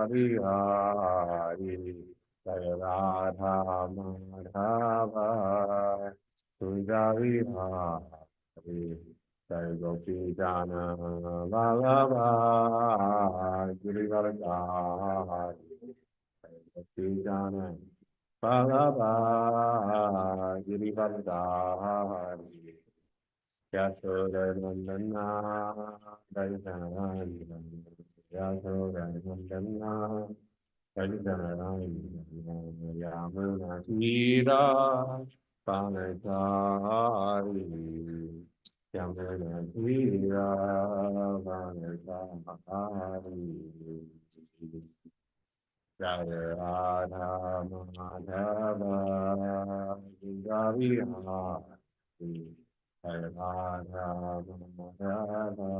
Bihari, Jai Radha Madhava, Kunja Bihari, Jai Gopi Jana Vallabha, Girivardhari, Jai Gopi Jana Vallabha, Girivardhari, Yasodhanandana, Daidananda, Yasodhanandana, Daidananda, Yamuna Tira, Panachari, Yamuna Tira, Panachari, Jaya Radha Madhava, Gita Jaya Radha Madhava,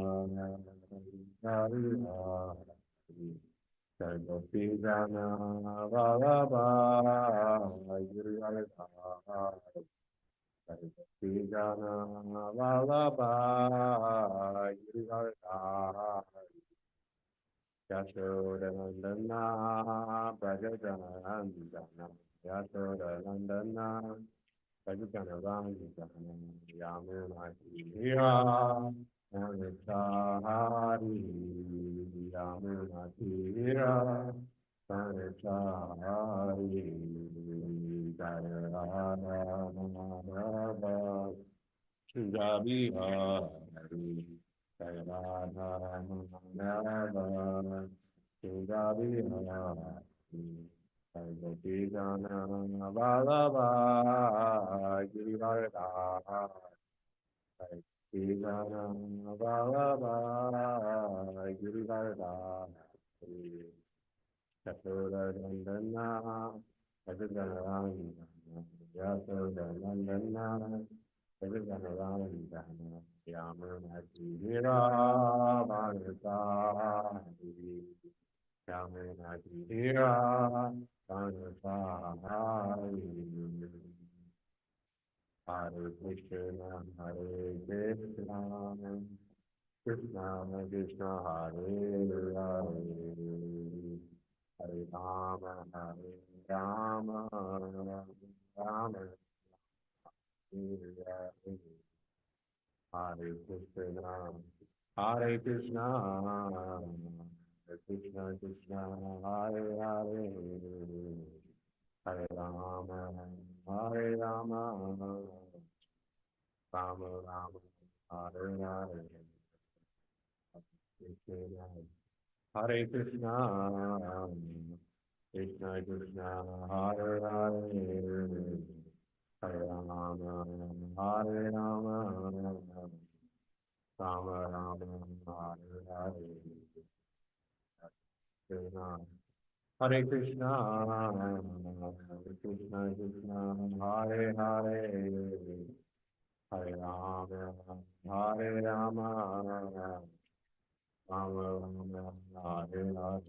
Jai Gopi Jana Vallabha, Girivardhari, Jai Gopi Jana Vallabha, Girivardhari, Yasodhanandana, Brajajanandana, Yasodhanandana, Brajajanandana, Yamunatira, Manachari, Yamunatira, Manachari, Jaya Radha Madhava, Jabihari, Jaya Radha Madhava, Jabihari, Jai Gopi Jana Vallabha, Girivardhari, Jai Gopi Jana Vallabha, Girivardhari, Yasodhanandana, Yasodhanandana, Yasodhanandana, Yasodhanandana, Yamunatira, Manasari, Yamunatira, Manasari, Hare Krishna, Hare Krishna, Krishna Krishna, Hare Hare, Hare Rama, Hare Rama, Rama Hare Hare, Hare Krishna, Hare Krishna, Krishna Krishna, Hare Hare, Hare Rama, Hare Rama, Rama Rama, Hare Hare, Hare Krishna, Krishna Krishna, Hare Hare, Hare Rama, Hare Rama, Rama Rama, Hare Hare, Hare Krishna, Krishna Krishna, Hare Hare, Hare Rama, Hare Rama, Rama Rama, Hare Hare,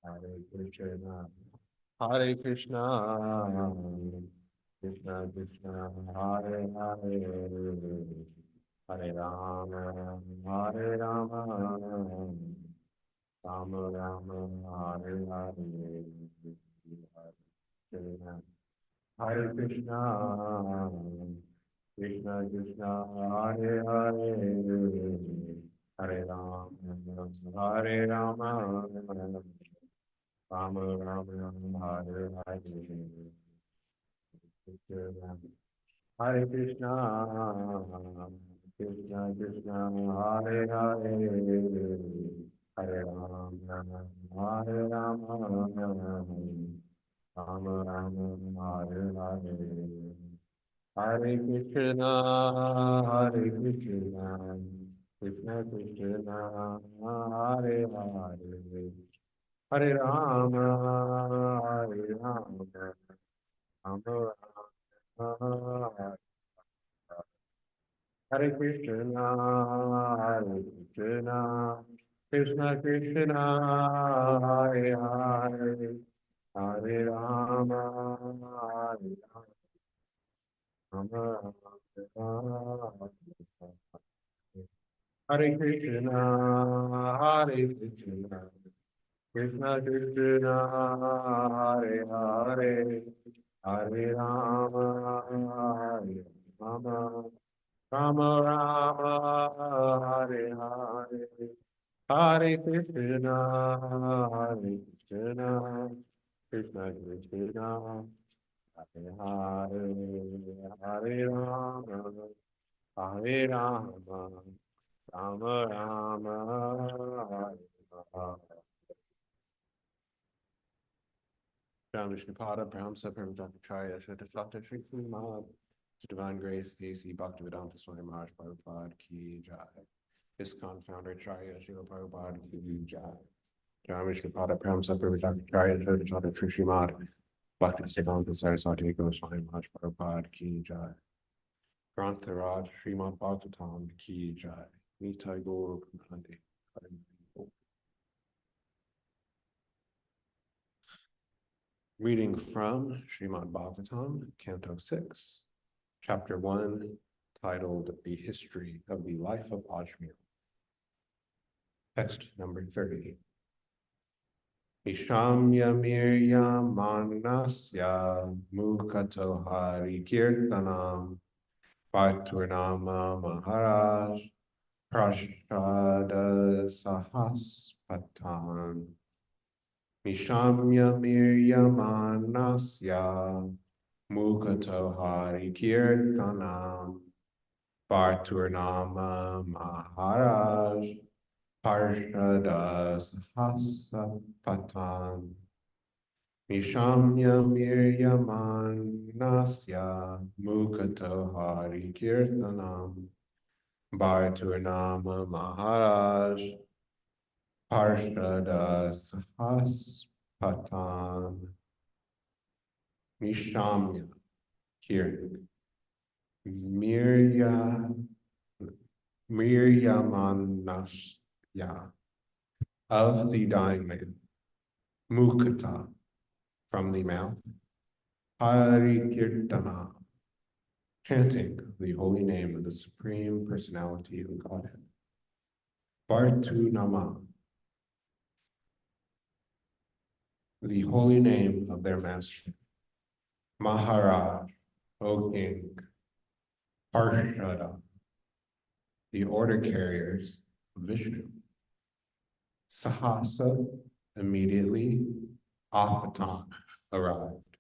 Hare Krishna, Hare Krishna, Krishna Krishna, Hare Hare, Hare Rama, Hare Rama, Rama Rama, Hare Hare, Hare Krishna, Krishna Krishna, Hare Hare, Hare Rama, Hare Rama, Rama Rama, Hare Hare, Hare Krishna, Krishna Krishna, Hare Hare, Hare Rama, Hare Rama, Rama Rama, Hare Hare, Hare Krishna, Hare Krishna, Krishna Krishna, Hare Hare, Hare Rama, Hare Rama, Rama Rama, Hare Krishna, Hare Krishna, Krishna Krishna, Hare Hare, Hare Rama, Hare Rama, Rama Hare Krishna, Hare Krishna, Krishna Krishna Hare Hare Hare Rama Hare Rama Rama Rama Hare Hare Hare Krishna Hare Krishna Krishna Krishna Hare Hare Hare Rama Hare Rama Rama Rama Hare Hare Ram Vishnupada, Brahmsa, Paramachakarya, Shatashata, Shri Srimad, to Divine Grace, A.C. Bhaktivedanta Swami Maharaj Prabhupada Ki Jai. ISKCON founder Charya Srila Prabhupada Ki Jai. Ram Vishnupada, Brahmsa, Paramachakarya, Shatashata, Shri Srimad, Bhaktivedanta Saraswati Goswami Maharaj Prabhupada Ki Jai. Grantharaj, Srimad Bhagavatam Ki Jai. Nitai Guru Kumandi. Reading from Srimad Bhagavatam, Canto 6, Chapter 1, titled The History of the Life of Ajmer. Text number 30. Ishamya Mirya Manasya Mukato Hari Kirtanam Bhakturnama Maharaj Prashada Sahaspatan Mishamya Miryamanasya Mukato Hari Kirtanam Bharturnama Maharaj Parshada Sahasapatan Mishamya Miryamanasya Mukato Hari Kirtanam Bharturnama Maharaj Parshada Sahasapatan Mishamya, hearing, Miryamanasya, of the dying man, Mukata, from the mouth, Hari Kirtana, chanting the holy name of the Supreme Personality of Godhead, Bhartu Nama, the holy name of their master, Maharaj, O King, Parshada, the order carriers of Vishnu, Sahasa, immediately, Apatan, arrived.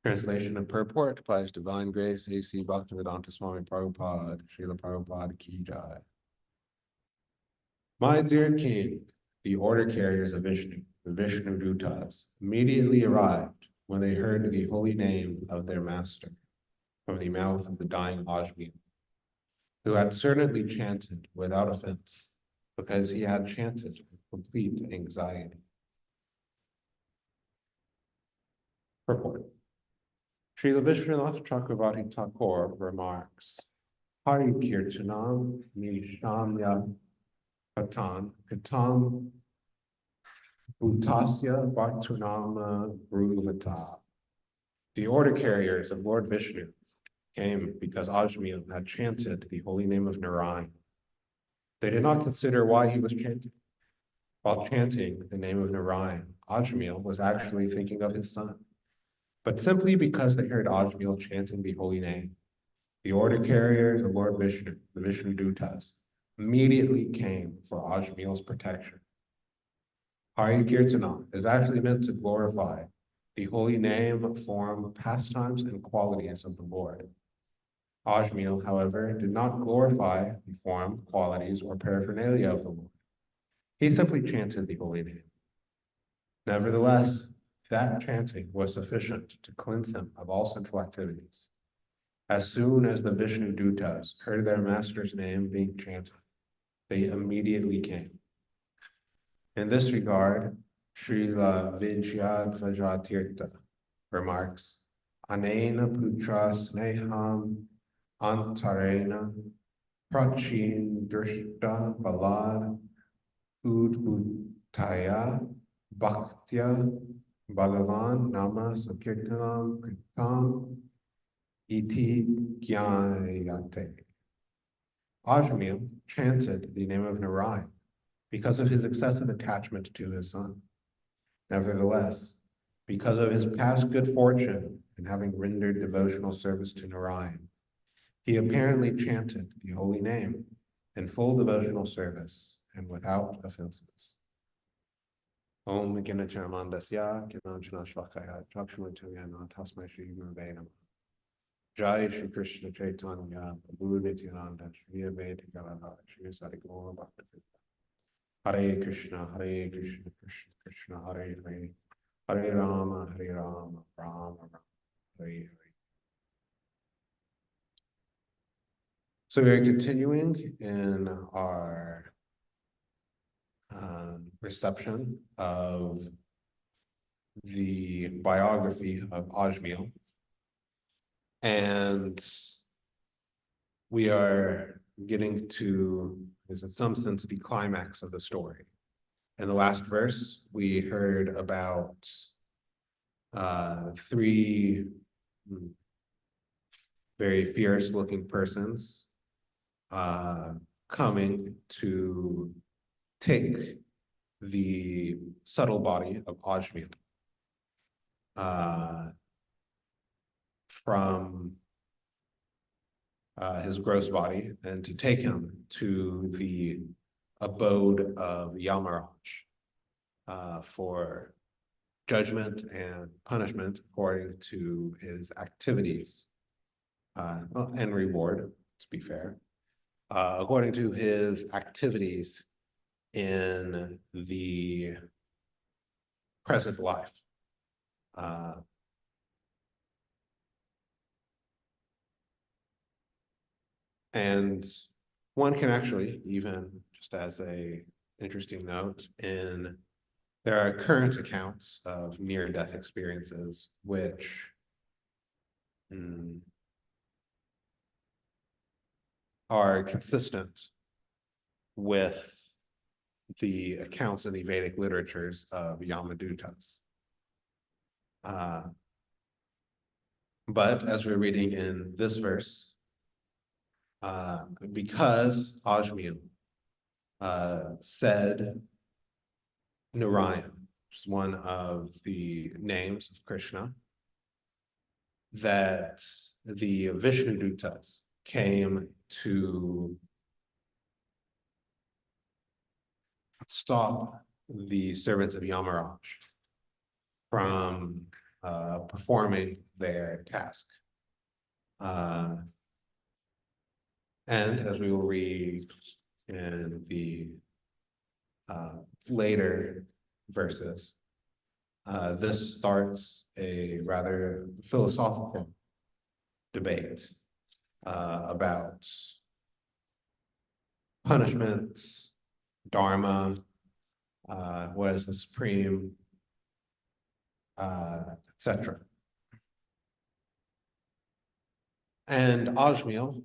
Translation and purport applies Divine Grace, A.C. Bhaktivedanta Swami Prabhupada, Srila Prabhupada Ki Jai. My dear King, the order carriers of Vishnu, the Vishnu Dutas, immediately arrived when they heard the holy name of their master from the mouth of the dying Ajmer, who had certainly chanted without offense, because he had chanted with complete anxiety. Purport. Srila Vishwanath Chakravarti Thakur remarks, Hari Kirtanam Nishamya Patan Katam Bhutasya Bhartunama Bruvata. The order carriers of Lord Vishnu came because Ajmer had chanted the holy name of Narayan. They did not consider why he was chanting. While chanting the name of Narayan, Ajmer was actually thinking of his son. But simply because they heard Ajmer chanting the holy name, the order carriers of Lord Vishnu, the Vishnu Dutas, immediately came for Ajmer's protection. Hari Kirtana is actually meant to glorify the holy name, form, pastimes, and qualities of the Lord. Ajmer, however, did not glorify the form, qualities, or paraphernalia of the Lord. He simply chanted the holy name. Nevertheless, that chanting was sufficient to cleanse him of all sinful activities. As soon as the Vishnu Dutas heard their master's name being chanted, they immediately came. In this regard, Srila Vijayadvajatirtha remarks, Anena putra sneham antarena prachin drishta balad udbhutaya bhaktya bhagavan nama sakirtanam kritam iti jnayate. Ajmer chanted the name of Narayan because of his excessive attachment to his son. Nevertheless, because of his past good fortune in having rendered devotional service to Narayan, he apparently chanted the holy name in full devotional service and without offenses. Om Ginachanamandasya Kinanchana Shvakaya Chakshmatuyana Tasmai Shri Gurave Namah. Jai Shri Krishna Chaitanya Prabhu Nityananda Shri Advaita Gadadhara Shri Sadguru Bhaktivedanta. Hare Krishna, Krishna Krishna, Hare Hare, Hare Rama, Rama Rama, Hare Hare. So we're continuing in our reception of the biography of Ajmil, and we are getting to, in some sense, the climax of the story. In the last verse, we heard about three very fierce-looking persons coming to take the subtle body of Ajmil from his gross body and to take him to the abode of Yamaraj for judgment and punishment according to his activities and reward, to be fair, according to his activities in the present life. And one can actually, even just as a interesting note, there are current accounts of near-death experiences which are consistent with the accounts in the Vedic literatures of Yamadutas. But as we're reading in this verse, because Ajmil said Narayan, which is one of the names of Krishna, that the Vishnudutas came to stop the servants of Yamaraj from performing their task. And as we will read in the later verses, this starts a rather philosophical debate about punishment, dharma, what is the supreme, etc. And Ajmil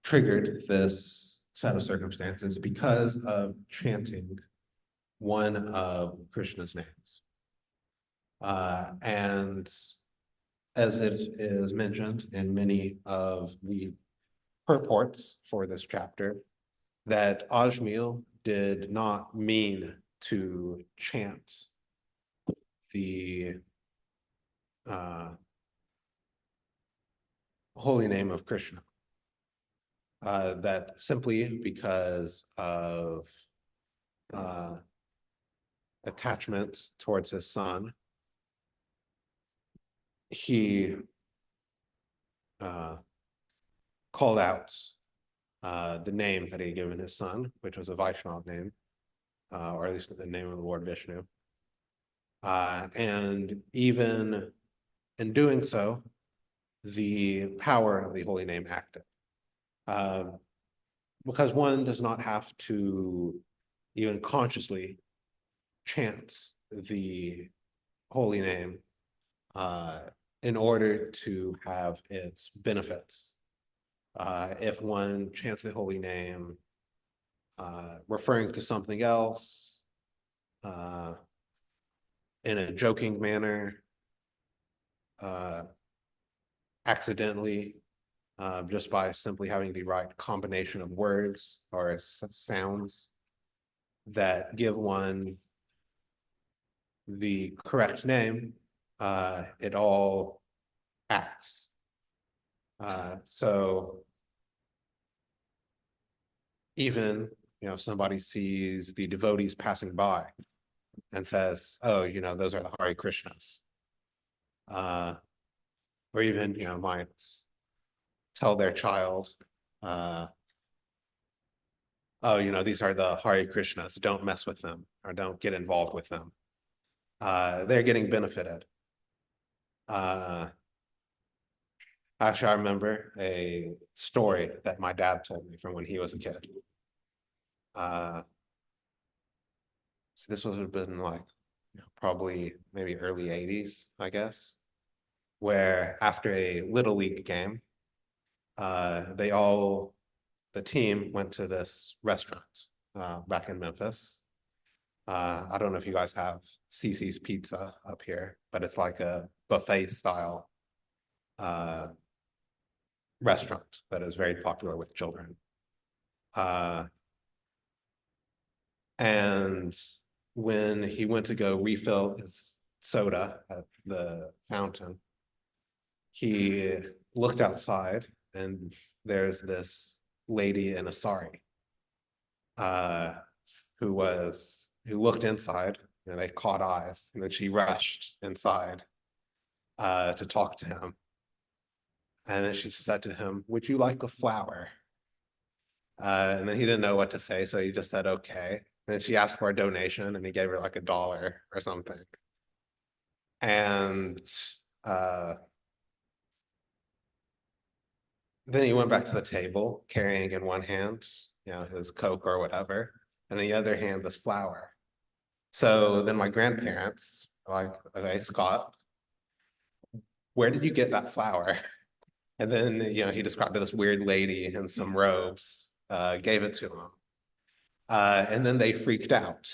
triggered this set of circumstances because of chanting one of Krishna's names. And as it is mentioned in many of the purports for this chapter, that Ajmil did not mean to chant the holy name of Krishna. That simply because of attachment towards his son, he called out the name that he had given his son, which was a Vaishnav name, or at least the name of the Lord Vishnu. And even in doing so, the power of the holy name acted. Because one does not have to even consciously chant the holy name in order to have its benefits. If one chants the holy name referring to something else in a joking manner, accidentally, just by simply having the right combination of words or sounds, that give one the correct name, it all acts. So even, somebody sees the devotees passing by and says, oh, those are the Hare Krishnas. Or even, might tell their child, oh, these are the Hare Krishnas, don't mess with them or don't get involved with them. They're getting benefited. Actually, I remember a story that my dad told me from when he was a kid. So this would have been like probably maybe early 80s, I guess, where after a Little League game, the team went to this restaurant back in Memphis. I don't know if you guys have Cece's Pizza up here, but it's like a buffet style restaurant that is very popular with children. And when he went to go refill his soda at the fountain, he looked outside and there's this lady in a sari who looked inside, and they caught eyes, and then she rushed inside to talk to him. And then she said to him, would you like a flower? And then he didn't know what to say, so he just said, okay. And then she asked for a donation, and he gave her like $1 or something. And then he went back to the table, carrying in one hand, his Coke or whatever, and in the other hand, this flower. So then my grandparents were like, okay, Scott, where did you get that flower? And then, he described this weird lady in some robes, gave it to him. And then they freaked out.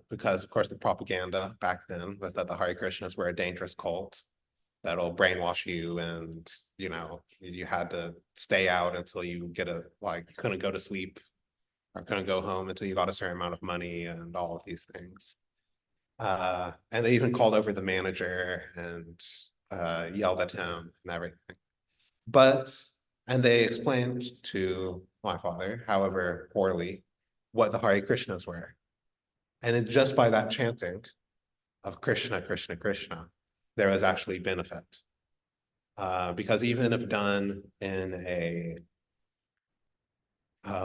Because of course the propaganda back then was that the Hare Krishnas were a dangerous cult that'll brainwash you, and you had to stay out until you couldn't go to sleep or couldn't go home until you got a certain amount of money and all of these things. And they even called over the manager and yelled at him and everything. And they explained to my father, however poorly, what the Hare Krishnas were. And just by that chanting of Krishna, Krishna, Krishna, there was actually benefit. Because even if done in a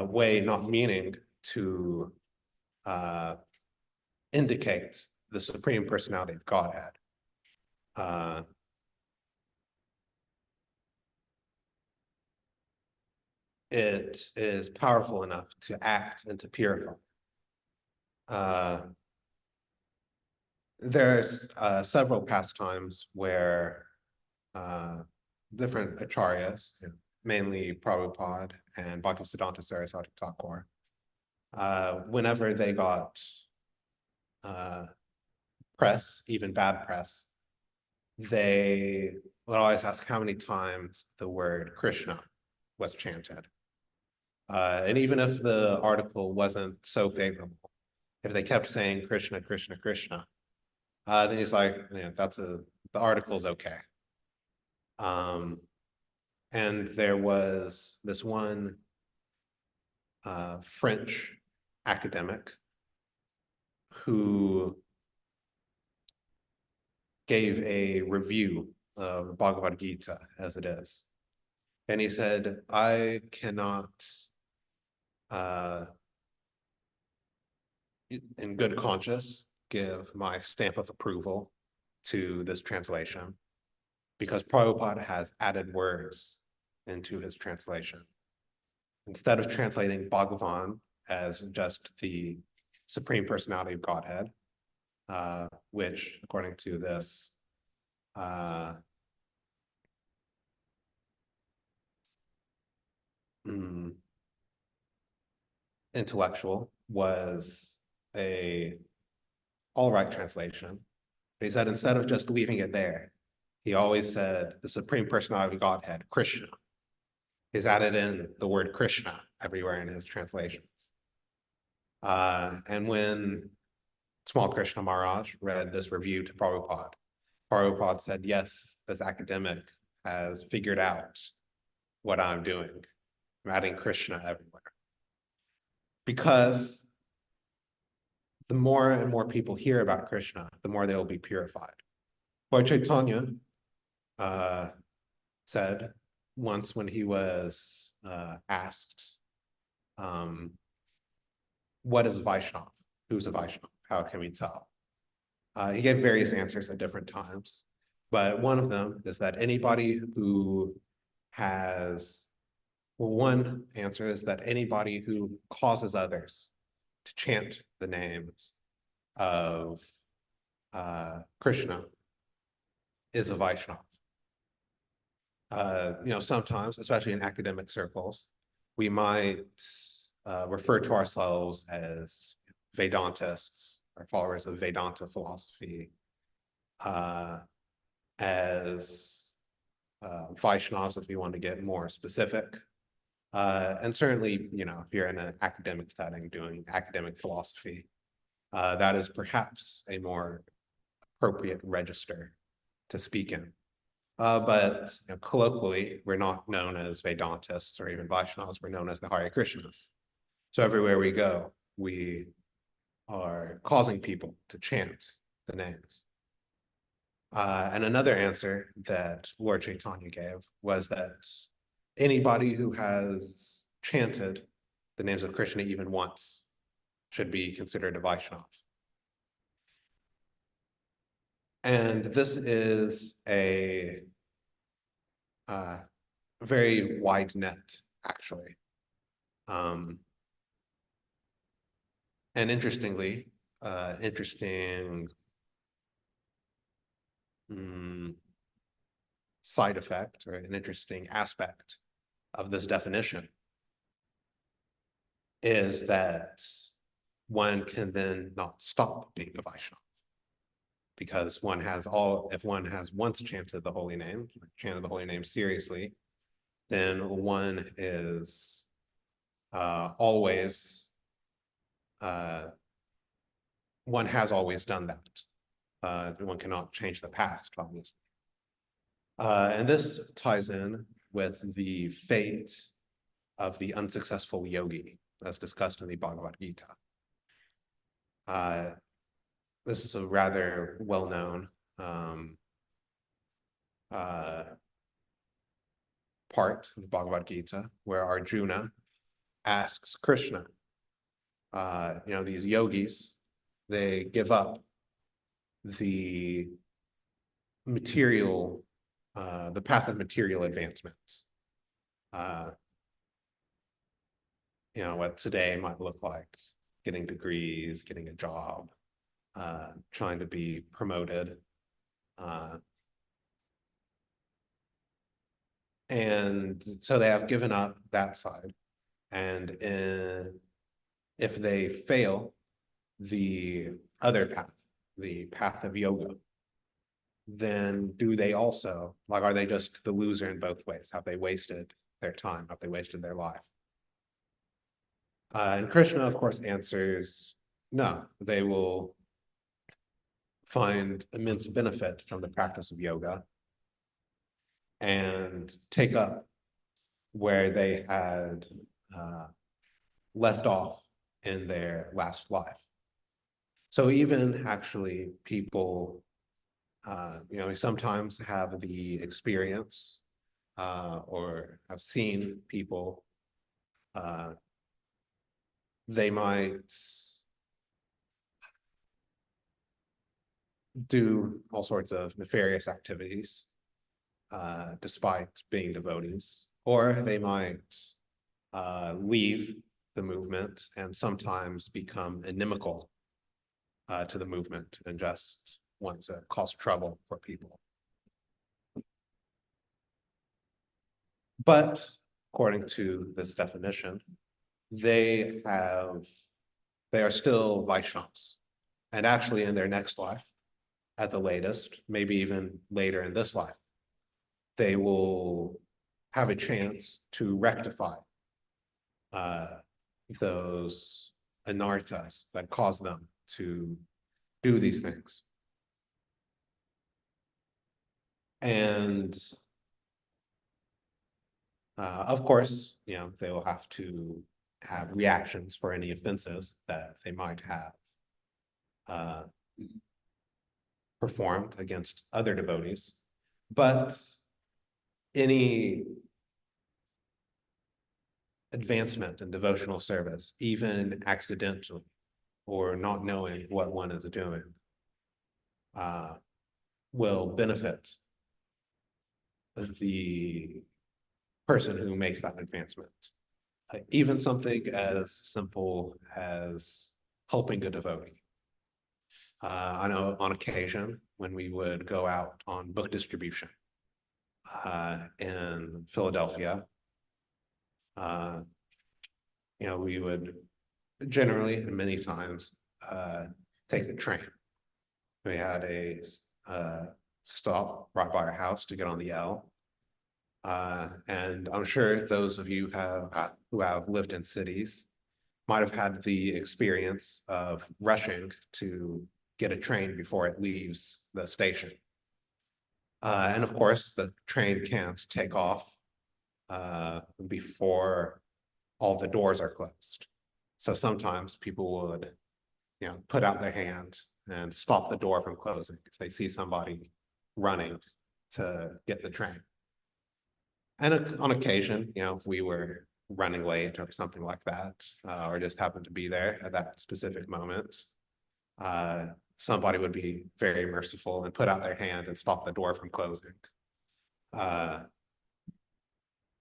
way not meaning to indicate the Supreme Personality of Godhead, it is powerful enough to act and to purify. There's several pastimes where different acharyas, mainly Prabhupada and Bhaktisiddhanta Saraswati Thakur, whenever they got press, even bad press, they would always ask how many times the word Krishna was chanted. And even if the article wasn't so favorable, if they kept saying Krishna, Krishna, Krishna, then he's like, the article's okay. And there was this one French academic who gave a review of Bhagavad Gita as it is. And he said, I cannot, in good conscience, give my stamp of approval to this translation because Prabhupada has added words into his translation. Instead of translating Bhagavan as just the Supreme Personality of Godhead, which, according to this intellectual, was a all right translation. But he said instead of just leaving it there, he always said the Supreme Personality of Godhead, Krishna. He's added in the word Krishna everywhere in his translations. And when Small Krishna Maharaj read this review to Prabhupada, Prabhupada said, yes, this academic has figured out what I'm doing. I'm adding Krishna everywhere. Because the more and more people hear about Krishna, the more they will be purified. Lord Chaitanya said once when he was asked, what is a Vaishnav? Who's a Vaishnav? How can we tell? He gave various answers at different times, but one of them is that anybody who has, well, one answer is that anybody who causes others to chant the names of Krishna is a Vaishnav. Sometimes, especially in academic circles, we might refer to ourselves as Vedantists or followers of Vedanta philosophy, as Vaishnavas if we want to get more specific. And certainly, if you're in an academic setting doing academic philosophy, that is perhaps a more appropriate register to speak in. But colloquially, we're not known as Vedantists or even Vaishnavas, we're known as the Hare Krishnas. So everywhere we go, we are causing people to chant the names. And another answer that Lord Chaitanya gave was that anybody who has chanted the names of Krishna even once should be considered a Vaishnava. And this is a very wide net, actually. And interestingly, interesting side effect or an interesting aspect of this definition is that one can then not stop being a Vaishnava, because if one has once chanted the holy name seriously, then one is always, one has always done that. One cannot change the past, obviously. And this ties in with the fate of the unsuccessful yogi, as discussed in the Bhagavad Gita. This is a rather well-known part of the Bhagavad Gita, where Arjuna asks Krishna, these yogis, they give up the material, the path of material advancements. What today might look like getting degrees, getting a job, trying to be promoted. And so they have given up that side. And if they fail the other path, the path of yoga, then do they also, are they just the loser in both ways? Have they wasted their time? Have they wasted their life? And Krishna, of course, answers, no, they will find immense benefit from the practice of yoga and take up where they had left off in their last life. So even actually people, we sometimes have the experience or have seen people, they might do all sorts of nefarious activities despite being devotees, or they might leave the movement and sometimes become inimical to the movement and just want to cause trouble for people. But according to this definition, they are still Vaishnavas. And actually in their next life, at the latest, maybe even later in this life, they will have a chance to rectify those anarthas that cause them to do these things. And of course, they will have to have reactions for any offenses that they might have uh, performed against other devotees. But any advancement in devotional service, even accidentally or not knowing what one is doing, will benefit the person who makes that advancement. Even something as simple as helping a devotee. I know on occasion when we would go out on book distribution in Philadelphia, we would generally and many times take the train. We had a stop right by our house to get on the L. And I'm sure those of you who have lived in cities might have had the experience of rushing to get a train before it leaves the station. And of course, the train can't take off before all the doors are closed. So sometimes people would, put out their hand and stop the door from closing if they see somebody running to get the train. And on occasion, if we were running late or something like that, or just happened to be there at that specific moment, somebody would be very merciful and put out their hand and stop the door from closing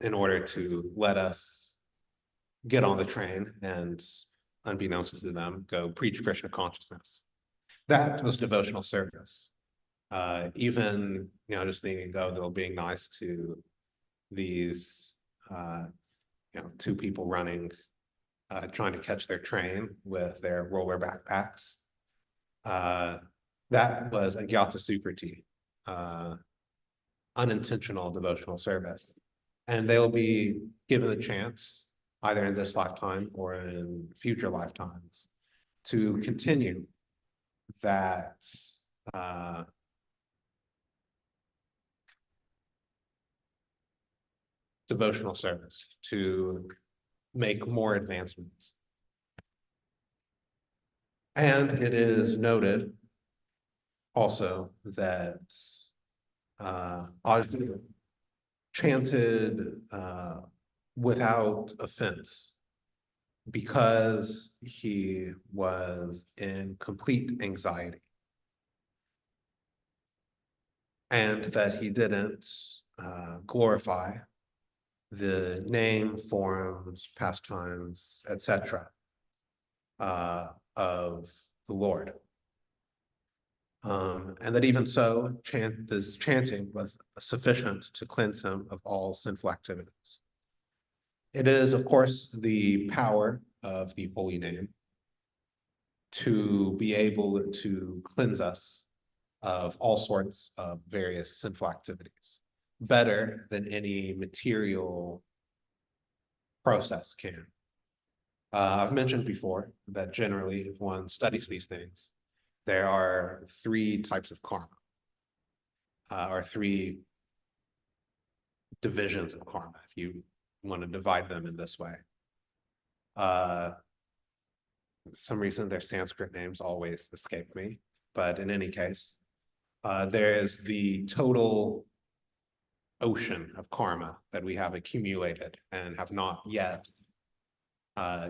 in order to let us get on the train and, unbeknownst to them, go preach Krishna consciousness. That was devotional service. Even, just thinking of being nice to these, two people running, trying to catch their train with their roller backpacks. That was a Gyata Sukriti, unintentional devotional service. And they'll be given the chance, either in this lifetime or in future lifetimes, to continue that devotional service, to make more advancements. And it is noted also that Ajna chanted without offense because he was in complete anxiety, and that he didn't glorify the name, forms, pastimes, etc. Of the Lord. And that even so, this chanting was sufficient to cleanse him of all sinful activities. It is, of course, the power of the holy name to be able to cleanse us of all sorts of various sinful activities, better than any material process can. I've mentioned before that generally, if one studies these things, there are 3 types of karma, or 3 divisions of karma, if you want to divide them in this way. Some reason their Sanskrit names always escape me, but in any case, there is the total ocean of karma that we have accumulated and have not yet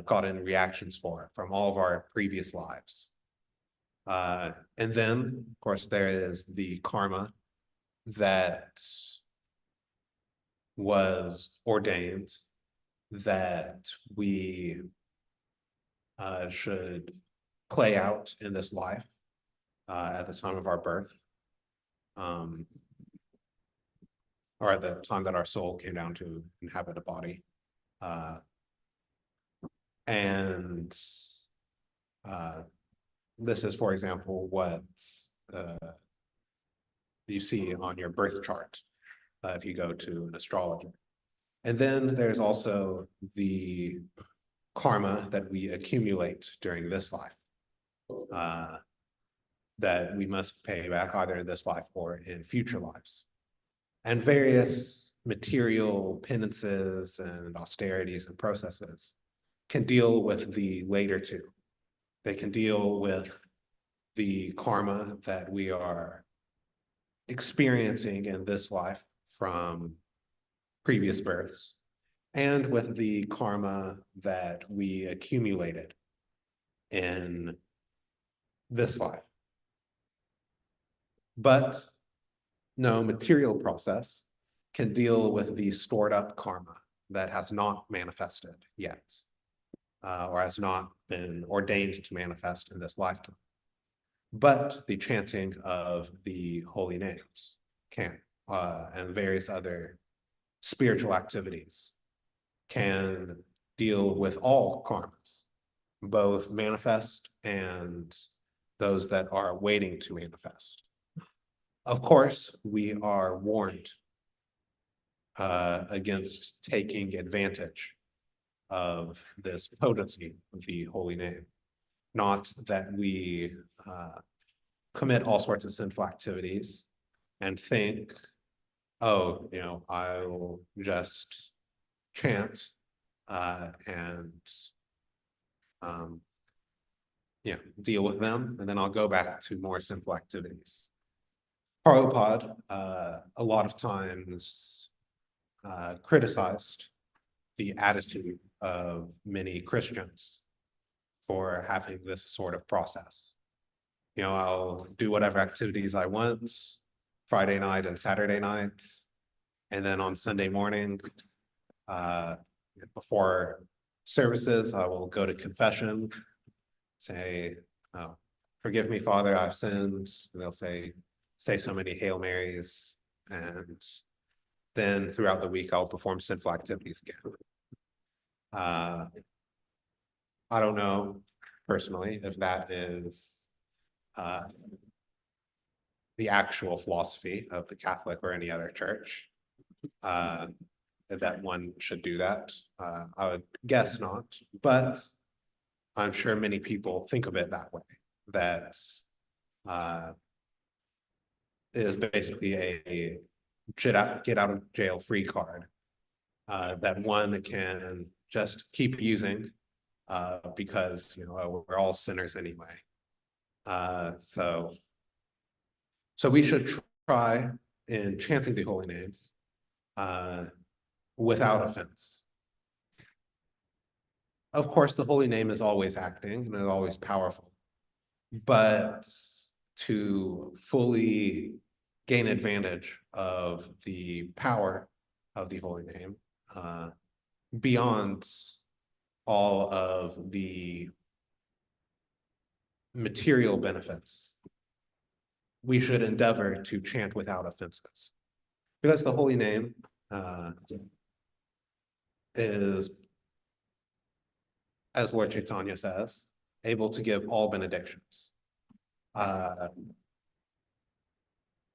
gotten reactions for from all of our previous lives. And then, of course, there is the karma that was ordained that we should play out in this life at the time of our birth, or at the time that our soul came down to inhabit a body. And this is, for example, what you see on your birth chart if you go to an astrologer. And then there's also the karma that we accumulate during this life, that we must pay back either in this life or in future lives. And various material penances and austerities and processes can deal with the later two. They can deal with the karma that we are experiencing in this life from previous births, and with the karma that we accumulated in this life. But no material process can deal with the stored up karma that has not manifested yet, or has not been ordained to manifest in this lifetime. But the chanting of the holy names can, and various other spiritual activities can deal with all karmas, both manifest and those that are waiting to manifest. Of course, we are warned against taking advantage of this potency of the holy name. Not that we commit all sorts of sinful activities and think, oh, I'll just chant and deal with them, and then I'll go back to more simple activities. Prabhupada, a lot of times criticized the attitude of many Christians for having this sort of process. I'll do whatever activities I want, Friday night and Saturday night, and then on Sunday morning, before services, I will go to confession, say, oh, forgive me, Father, I've sinned. And they'll say so many Hail Marys, and then throughout the week, I'll perform sinful activities again. I don't know personally if that is the actual philosophy of the Catholic or any other church, that one should do that. I would guess not, but I'm sure many people think of it that way, that it is basically a get out of jail free card that one can just keep using because we're all sinners anyway. So we should try in chanting the holy names without offense. Of course, the holy name is always acting and is always powerful, but to fully gain advantage of the power of the holy name beyond all of the material benefits, we should endeavor to chant without offenses, because the holy name is, as Lord Chaitanya says, able to give all benedictions.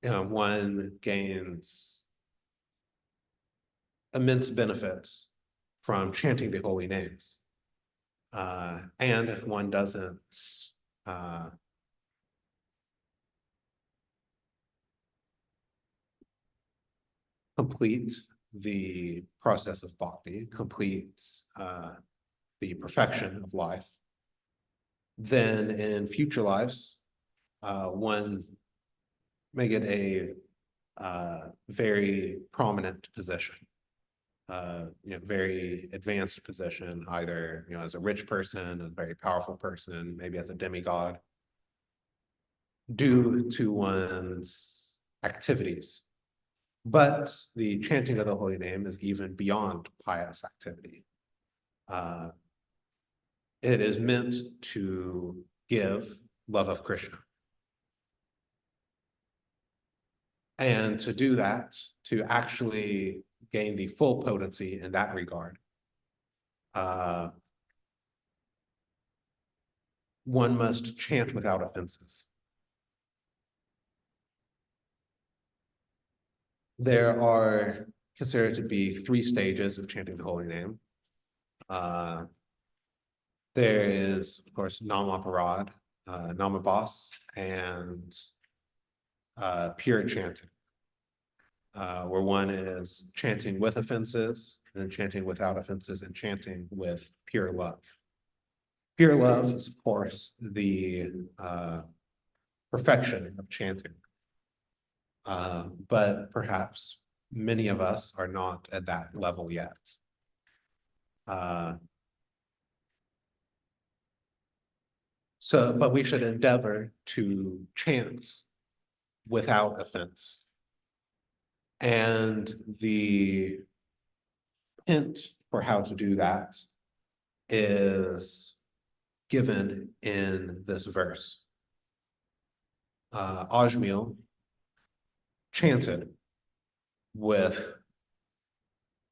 One gains immense benefits from chanting the holy names. And if one doesn't complete the process of bhakti, complete the perfection of life, then in future lives, one may get a very prominent position, very advanced position, either as a rich person, a very powerful person, maybe as a demigod, due to one's activities. But the chanting of the holy name is even beyond pious activity. It is meant to give love of Krishna. And to do that, to actually gain the full potency in that regard, one must chant without offenses. There are considered to be 3 stages of chanting the holy name. There is, of course, Namaparad, Namabas, and pure chanting, where one is chanting with offenses, and then chanting without offenses, and chanting with pure love. Pure love is, of course, the perfection of chanting. But perhaps many of us are not at that level yet. But we should endeavor to chant without offense. And the hint for how to do that is given in this verse. Ajmil chanted with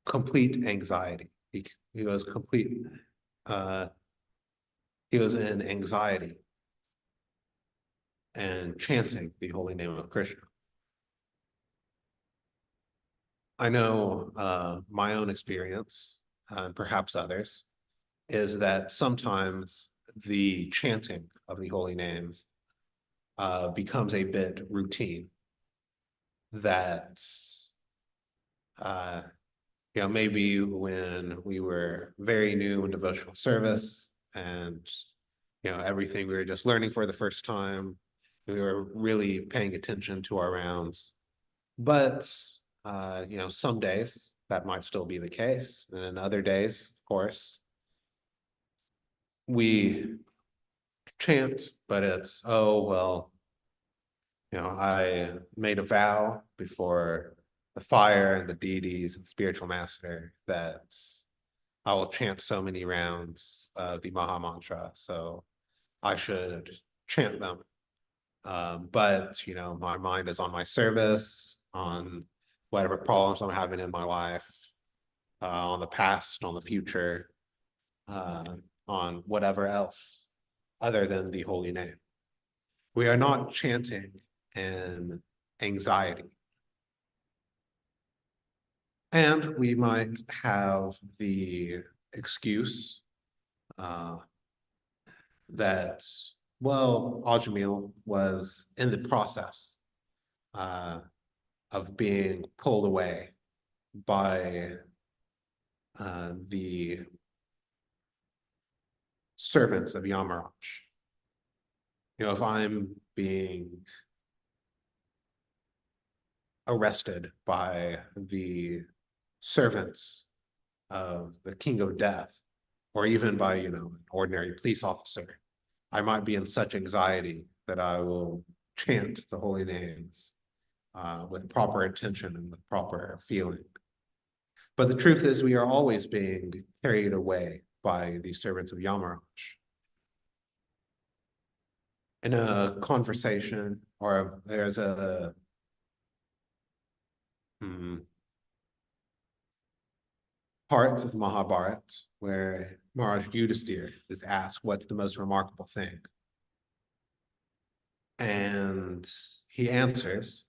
complete anxiety. He was he was in anxiety and chanting the holy name of Krishna. I know my own experience, and perhaps others, is that sometimes the chanting of the holy names becomes a bit routine. That maybe when we were very new in devotional service and everything we were just learning for the first time, we were really paying attention to our rounds. But some days that might still be the case, and in other days, of course, we chant, but it's, oh well, I made a vow before the fire and the deities and spiritual master that I will chant so many rounds of the Maha Mantra, so I should chant them. But my mind is on my service, on whatever problems I'm having in my life, on the past, on the future, on whatever else other than the holy name. We are not chanting in anxiety. And we might have the excuse that, well, Ajamil was in the process of being pulled away by the servants of Yamaraj. If I'm being arrested by the servants of the king of death, or even by, an ordinary police officer, I might be in such anxiety that I will chant the holy names with proper intention and with proper feeling. But the truth is, we are always being carried away by the servants of Yamaraj. In a conversation, or there's a part of Mahabharata where Maharaj Yudhisthira is asked, what's the most remarkable thing? And he answers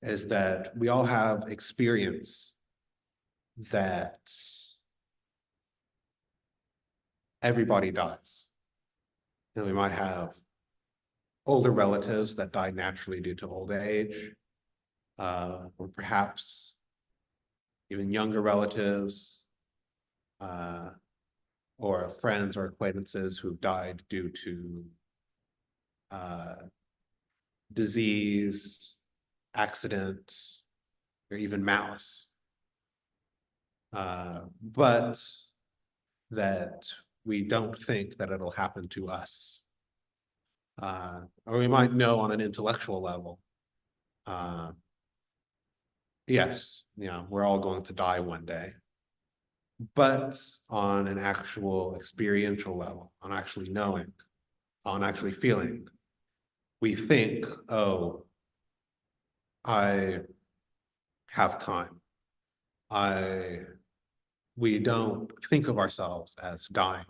is that we all have experience that everybody dies. We might have older relatives that die naturally due to old age, or perhaps even younger relatives, or friends or acquaintances who've died due to disease, accident, or even malice. But that we don't think that it'll happen to us. Or we might know on an intellectual level, yes, we're all going to die one day. But on an actual experiential level, on actually knowing, on actually feeling, we think, oh, I have time. We don't think of ourselves as dying.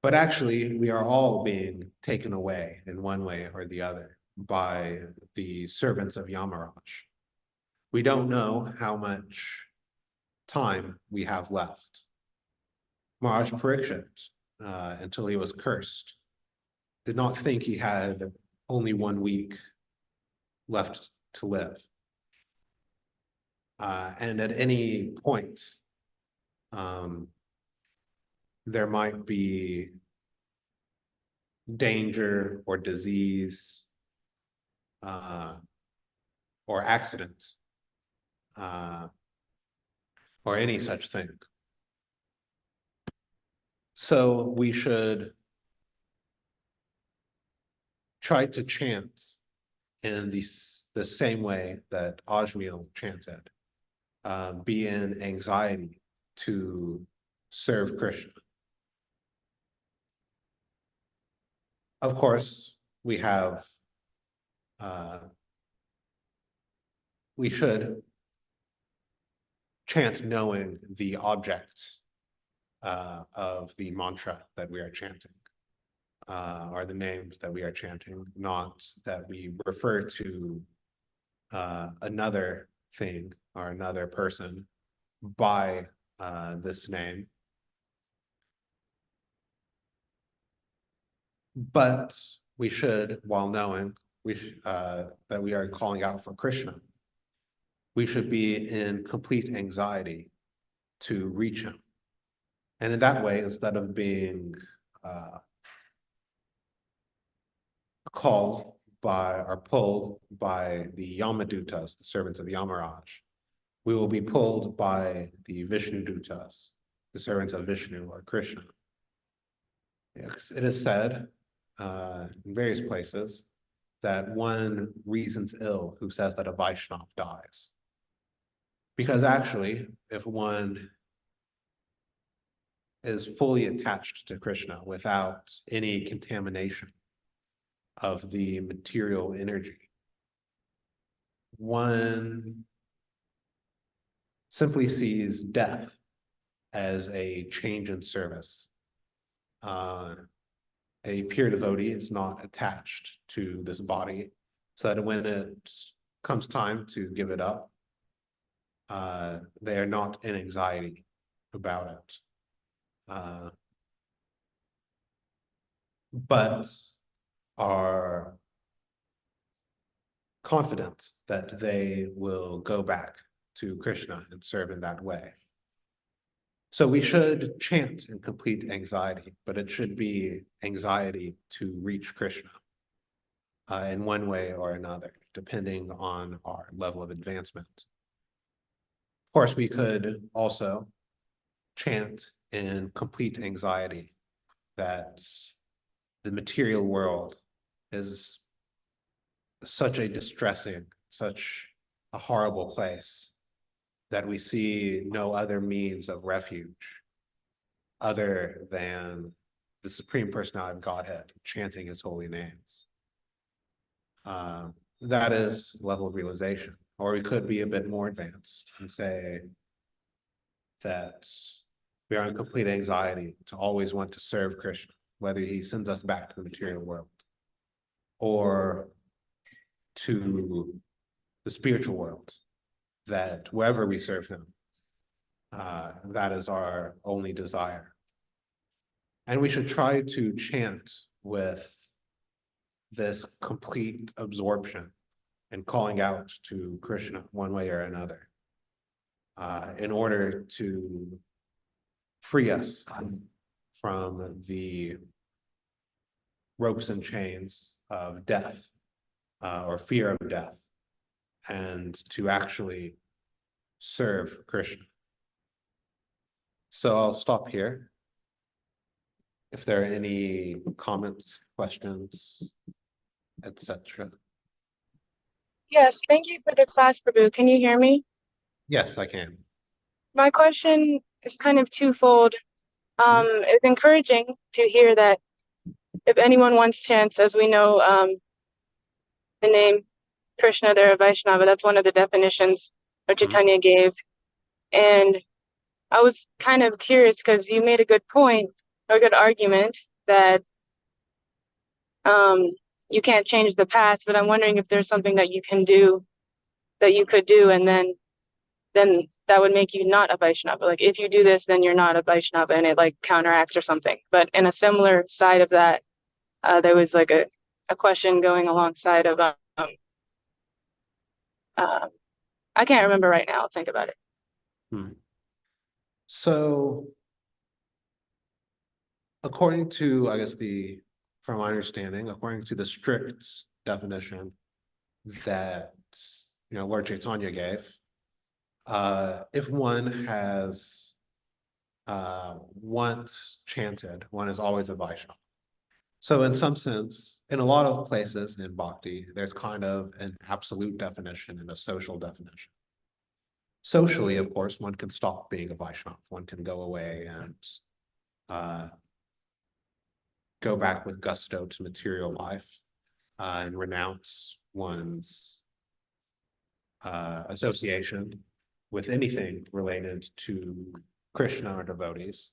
But actually, we are all being taken away in one way or the other by the servants of Yamaraj. We don't know how much time we have left. Maharaj Parikshit until he was cursed, did not think he had only 1 week left to live. And at any point, there might be danger or disease or accident or any such thing. So we should try to chant in the same way that Ajmil chanted, be in anxiety to serve Krishna. Of course, we should chant knowing the object of the mantra that we are chanting, or the names that we are chanting, not that we refer to another thing or another person by this name. But we should, while knowing that we are calling out for Krishna, we should be in complete anxiety to reach him. And in that way, instead of being called by or pulled by the Yamadutas, the servants of Yamaraj, we will be pulled by the Vishnu Dutas, the servants of Vishnu or Krishna. Yes, it is said in various places that one reasons ill who says that a Vaishnava dies. Because actually, if one is fully attached to Krishna without any contamination of the material energy, one simply sees death as a change in service. A pure devotee is not attached to this body, so that when it comes time to give it up, they are not in anxiety about it, but are confident that they will go back to Krishna and serve in that way. So we should chant in complete anxiety, but it should be anxiety to reach Krishna in one way or another, depending on our level of advancement. Of course, we could also chant in complete anxiety that the material world is such a distressing, such a horrible place that we see no other means of refuge other than the Supreme Personality of Godhead, chanting his holy names. That is level of realization. Or we could be a bit more advanced and say that we are in complete anxiety to always want to serve Krishna, whether he sends us back to the material world or to the spiritual world, that wherever we serve him, that is our only desire. And we should try to chant with this complete absorption and calling out to Krishna one way or another, in order to free us from the ropes and chains of death, or fear of death, and to actually serve Krishna. So I'll stop here. If there are any comments, questions, etc. Yes, thank you for the class, Prabhu. Can you hear me? Yes, I can. My question is kind of twofold. It's encouraging to hear that if anyone wants chance, as we know, the name Krishna, they're a Vaishnava. That's one of the definitions that Chaitanya gave. And I was kind of curious because you made a good point, or a good argument that you can't change the past, but I'm wondering if there's something that you can do, that you could do, and then that would make you not a Vaishnava. Like if you do this, then you're not a Vaishnava, and it like counteracts or something. But in a similar side of that, there was like a question going alongside of uh, I can't remember right now. I'll think about it. So according to, I guess from my understanding, according to the strict definition that, Lord Chaitanya gave, if one has once chanted, one is always a Vaishnava. So in some sense, in a lot of places in Bhakti, there's kind of an absolute definition and a social definition. Socially, of course, one can stop being a Vaishnava. One can go away and go back with gusto to material life and renounce one's association with anything related to Krishna or devotees.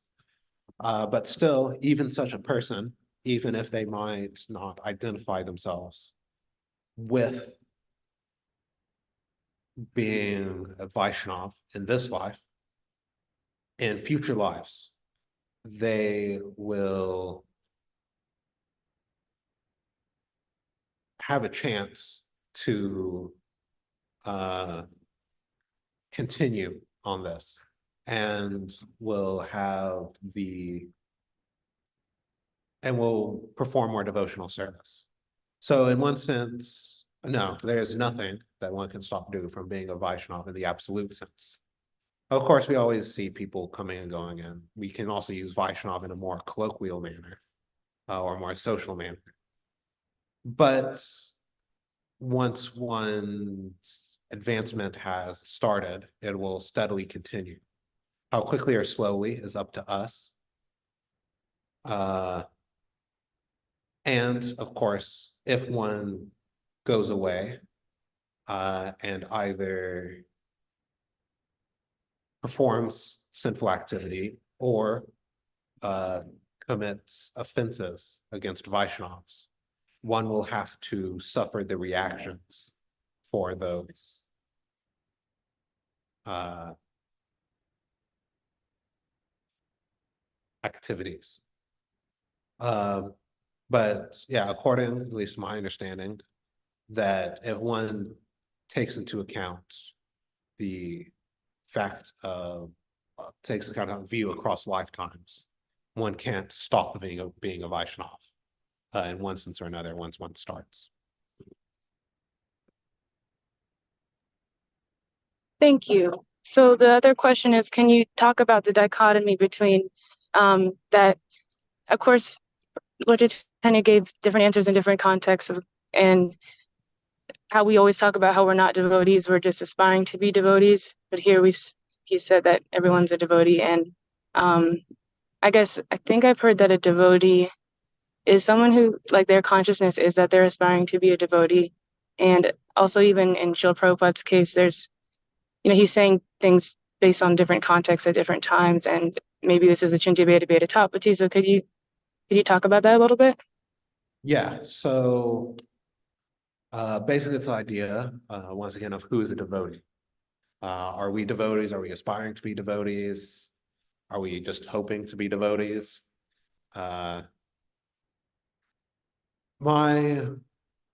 But still, even such a person, even if they might not identify themselves with being a Vaishnav in this life, in future lives, they will have a chance to continue on this and will perform more devotional service. So in one sense, no, there is nothing that one can stop doing from being a Vaishnava in the absolute sense. Of course, we always see people coming and going, and we can also use Vaishnava in a more colloquial manner or more social manner. But once one's advancement has started, it will steadily continue. How quickly or slowly is up to us. And of course, if one goes away and either performs sinful activity or commits offenses against Vaishnavas, one will have to suffer the reactions for those activities. But yeah, according, at least my understanding, that if one takes into account the fact of takes account of view across lifetimes, one can't stop being a Vaishnav in one sense or another once one starts. Thank you. So the other question is, can you talk about the dichotomy between that, of course, Lord Chaitanya gave different answers in different contexts and how we always talk about how we're not devotees, we're just aspiring to be devotees. But here he said that everyone's a devotee. And I think I've heard that a devotee is someone who, like, their consciousness is that they're aspiring to be a devotee. And also even in Srila Prabhupada's case, there's, he's saying things based on different contexts at different times. And maybe this is a Chinti Beta Beta Tapati. So could you talk about that a little bit? Yeah, so basically it's the idea, once again, of who is a devotee. Are we devotees? Are we aspiring to be devotees? Are we just hoping to be devotees? My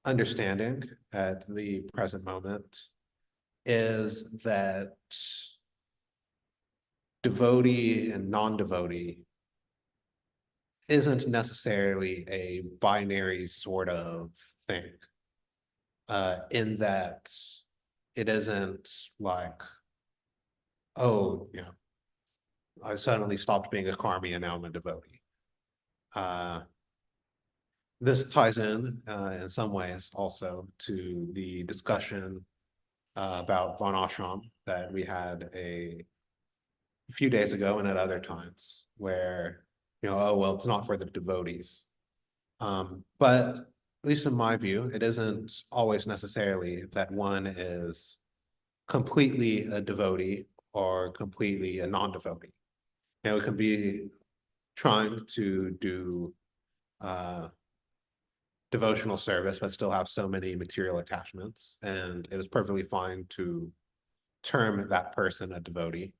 understanding at the present moment is that devotee and non-devotee isn't necessarily a binary sort of thing, in that it isn't like, oh, I suddenly stopped being a karmi and now I'm a devotee. This ties in some ways also to the discussion about Varnashram that we had a few days ago and at other times where, oh, well, it's not for the devotees. But at least in my view, it isn't always necessarily that one is completely a devotee or completely a non-devotee. It can be trying to do devotional service, but still have so many material attachments. And it is perfectly fine to term that person a devotee.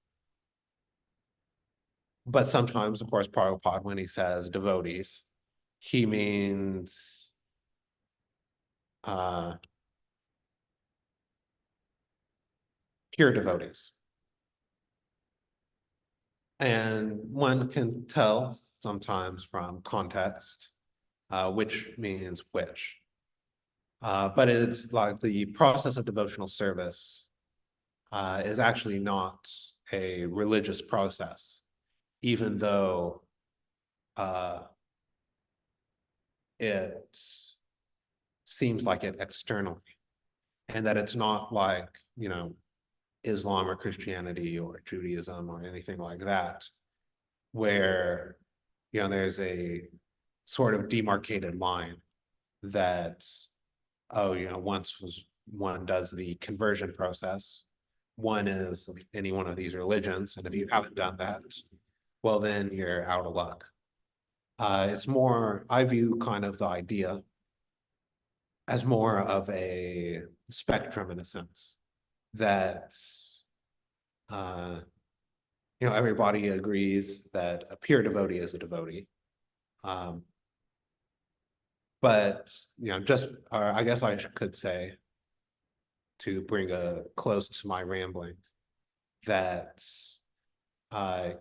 But sometimes, of course, Prabhupada, when he says devotees, he means pure devotees. And one can tell sometimes from context which means which. But it's like the process of devotional service is actually not a religious process, even though it seems like it externally, and that it's not like, Islam or Christianity or Judaism or anything like that, where, there's a sort of demarcated line that, oh, once one does the conversion process, one is any one of these religions, and if you haven't done that, well, then you're out of luck. It's more, I view kind of the idea as more of a spectrum in a sense, that everybody agrees that a pure devotee is a devotee. But just I guess I could say, to bring a close to my rambling, that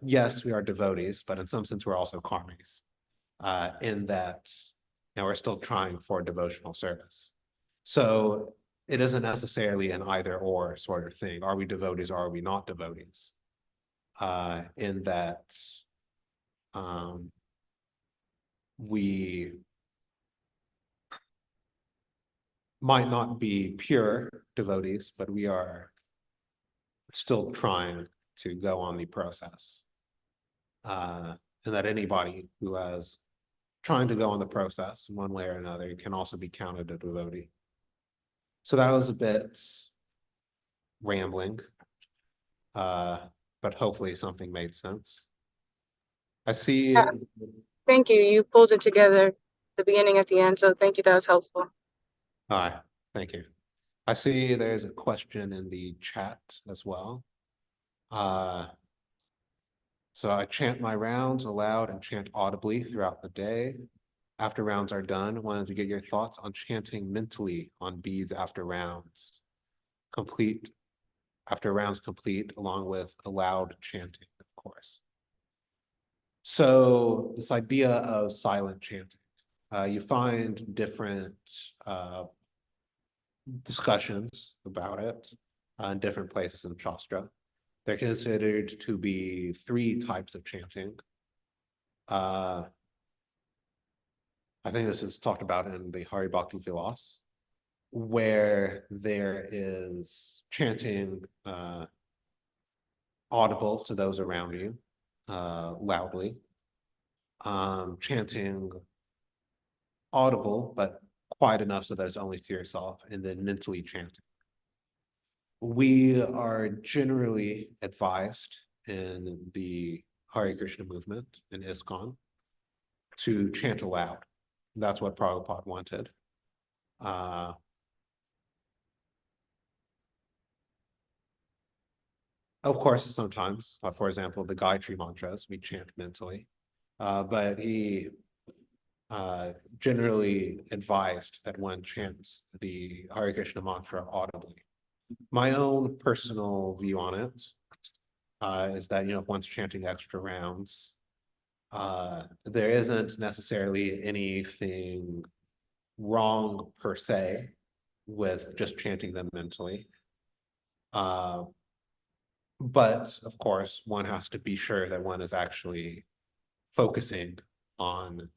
yes, we are devotees, but in some sense we're also karmis, in that we're still trying for devotional service. So it isn't necessarily an either or sort of thing. Are we devotees or are we not devotees? In that we might not be pure devotees, but we are still trying to go on the process. And that anybody who is trying to go on the process in one way or another can also be counted a devotee. So that was a bit rambling, but hopefully something made sense. I see. Yeah, thank you. You pulled it together, the beginning at the end. So thank you. That was helpful. Hi, thank you. I see there's a question in the chat as well. So I chant my rounds aloud and chant audibly throughout the day. After rounds are done, I wanted to get your thoughts on chanting mentally on beads after rounds complete, after rounds complete, along with aloud chanting, of course. So this idea of silent chanting, you find different discussions about it in different places in Shastra. They're considered to be three types of chanting. I think this is talked about in the Hari Bhakti Vilas, where there is chanting audible to those around you, loudly, chanting audible but quiet enough so that it's only to yourself, and then mentally chanting. We are generally advised in the Hare Krishna movement in ISKCON to chant aloud. That's what Prabhupada wanted. Of course, sometimes, for example, the Gayatri mantras, we chant mentally, but he generally advised that one chants the Hare Krishna mantra audibly. My own personal view on it is that, if one's chanting extra rounds, there isn't necessarily anything wrong per se with just chanting them mentally. But of course, one has to be sure that one is actually focusing on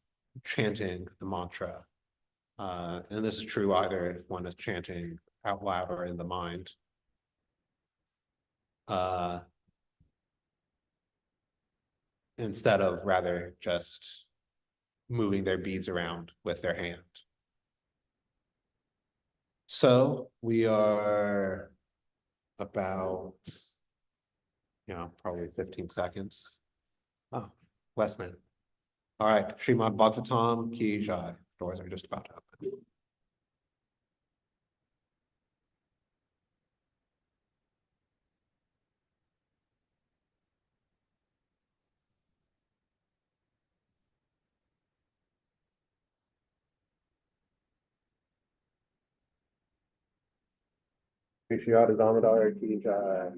chanting the mantra. And this is true either if one is chanting out loud or in the mind. Instead of rather just moving their beads around with their hand. So we are about, probably 15 seconds. Oh, less than. All right, Srimad Bhagavatam ki jai. Doors are just about to open. Vishiyata Damodar ki jai.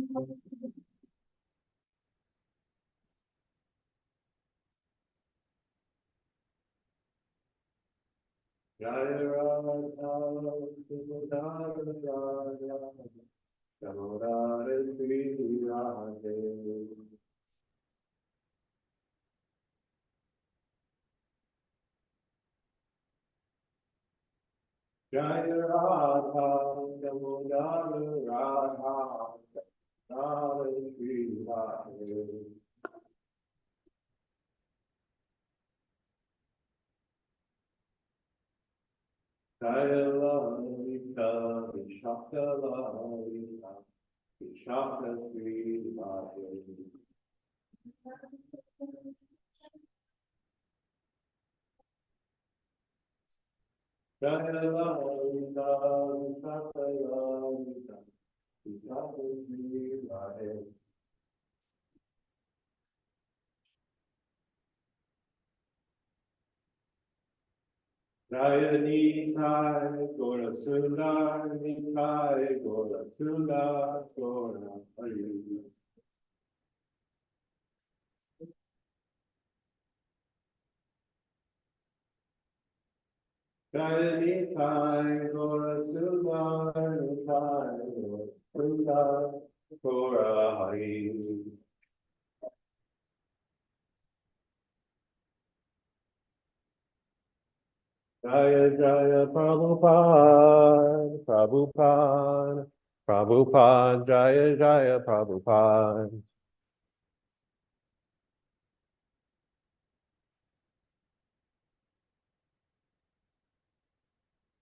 Jaya Radha Sudara Raja Damodara Sri Radhe Jaya Radha Damodara Radha Damodara Sri Radhe Jaya Lalita Vishakta Lalita Vishakta Sri Radhe Jaya Lalita Vishakta Lalita Vishakta Sri Radhe Jaya Nitai Gora Sundar Nitai Gora Sundar Gora Hari Jaya Nitai Gora Sundar Nitai Gora Sundar Gora Hari Jaya Jaya Prabhupada Prabhupada Prabhupada Jaya Jaya Prabhupada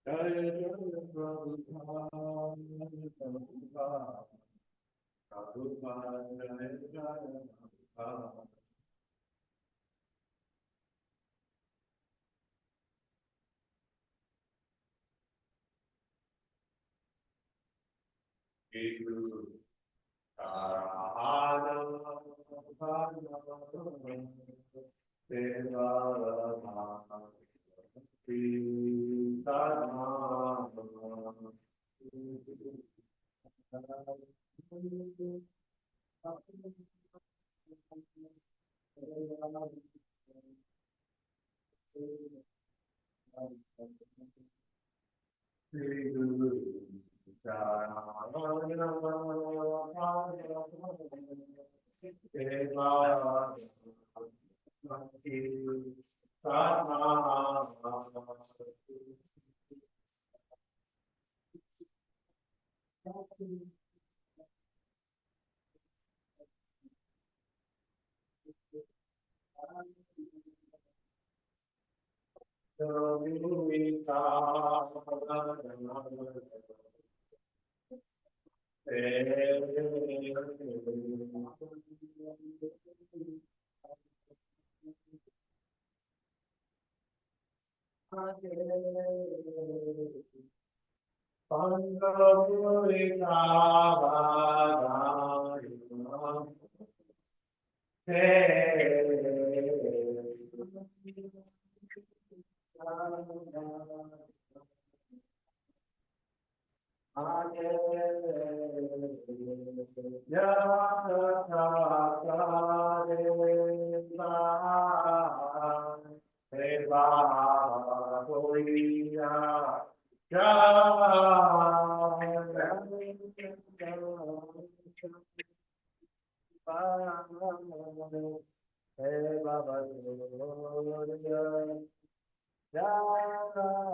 Jaya Jaya Prabhupada Prabhupada Prabhupada Jaya Jaya Prabhupada Guru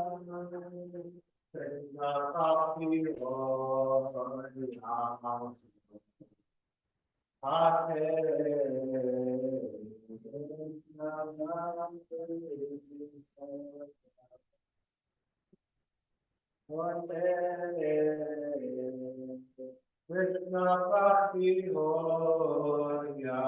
Krishna Bhakti Hoya Krishna Bhakti Hoya